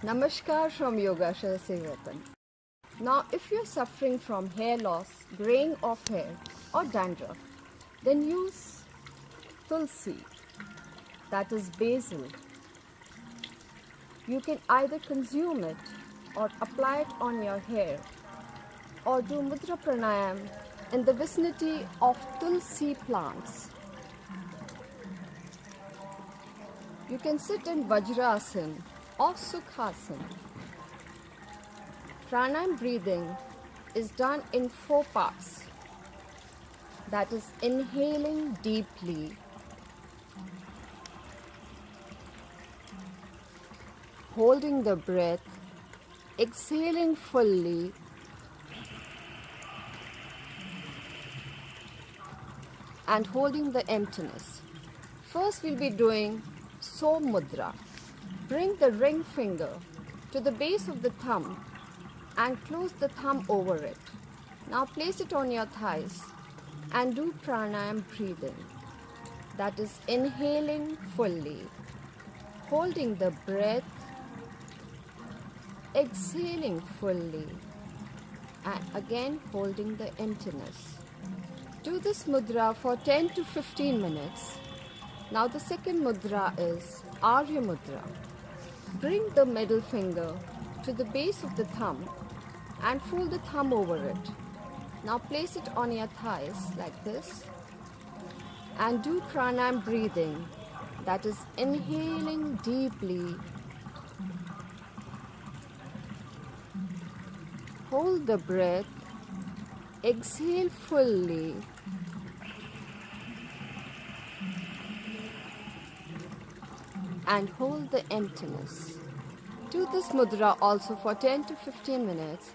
Namaskar from Yoga Sevatan. Now, if you're suffering from hair loss, graying of hair, or dandruff, then use Tulsi, that is basil. You can either consume it or apply it on your hair, or do Mudra Pranayam in the vicinity of Tulsi plants. You can sit in Vajrasan or Sukhasan. Pranayam breathing is done in 4 parts. That is inhaling deeply, holding the breath, exhaling fully, and holding the emptiness. First we'll be doing Som Mudra. Bring the ring finger to the base of the thumb and close the thumb over it. Now place it on your thighs and do pranayam breathing. That is inhaling fully, holding the breath, exhaling fully, and again holding the emptiness. Do this mudra for 10 to 15 minutes. Now the second mudra is Arya Mudra. Bring the middle finger to the base of the thumb and fold the thumb over it. Now place it on your thighs like this and do pranayam breathing. That is inhaling deeply, hold the breath, exhale fully, and hold the emptiness. Do this mudra also for 10 to 15 minutes